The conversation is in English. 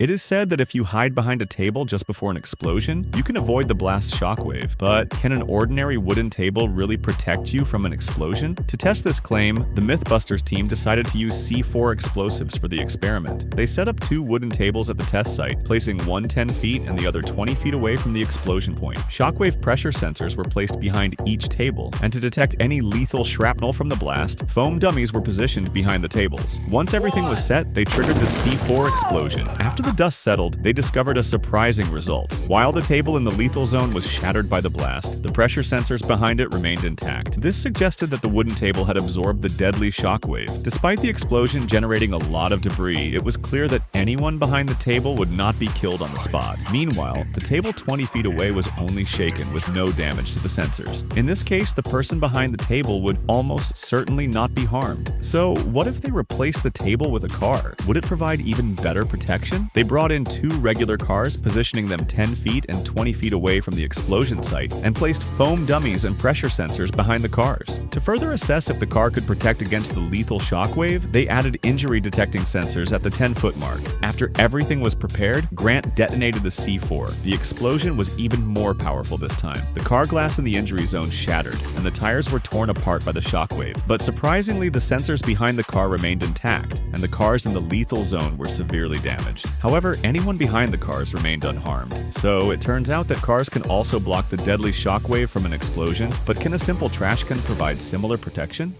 It is said that if you hide behind a table just before an explosion, you can avoid the blast's shockwave. But can an ordinary wooden table really protect you from an explosion? To test this claim, the Mythbusters team decided to use C4 explosives for the experiment. They set up 2 wooden tables at the test site, placing one 10 feet and the other 20 feet away from the explosion point. Shockwave pressure sensors were placed behind each table, and to detect any lethal shrapnel from the blast, foam dummies were positioned behind the tables. Once everything was set, they triggered the C4 explosion. After the dust settled, they discovered a surprising result. While the table in the lethal zone was shattered by the blast, the pressure sensors behind it remained intact. This suggested that the wooden table had absorbed the deadly shockwave. Despite the explosion generating a lot of debris, it was clear that anyone behind the table would not be killed on the spot. Meanwhile, the table 20 feet away was only shaken with no damage to the sensors. In this case, the person behind the table would almost certainly not be harmed. So, what if they replaced the table with a car? Would it provide even better protection? They brought in 2 regular cars, positioning them 10 feet and 20 feet away from the explosion site, and placed foam dummies and pressure sensors behind the cars. To further assess if the car could protect against the lethal shockwave, they added injury-detecting sensors at the 10-foot mark. After everything was prepared, Grant detonated the C4. The explosion was even more powerful this time. The car glass in the injury zone shattered, and the tires were torn apart by the shockwave. But surprisingly, the sensors behind the car remained intact, and the cars in the lethal zone were severely damaged. However, anyone behind the cars remained unharmed. So it turns out that cars can also block the deadly shockwave from an explosion, but can a simple trash can provide similar protection?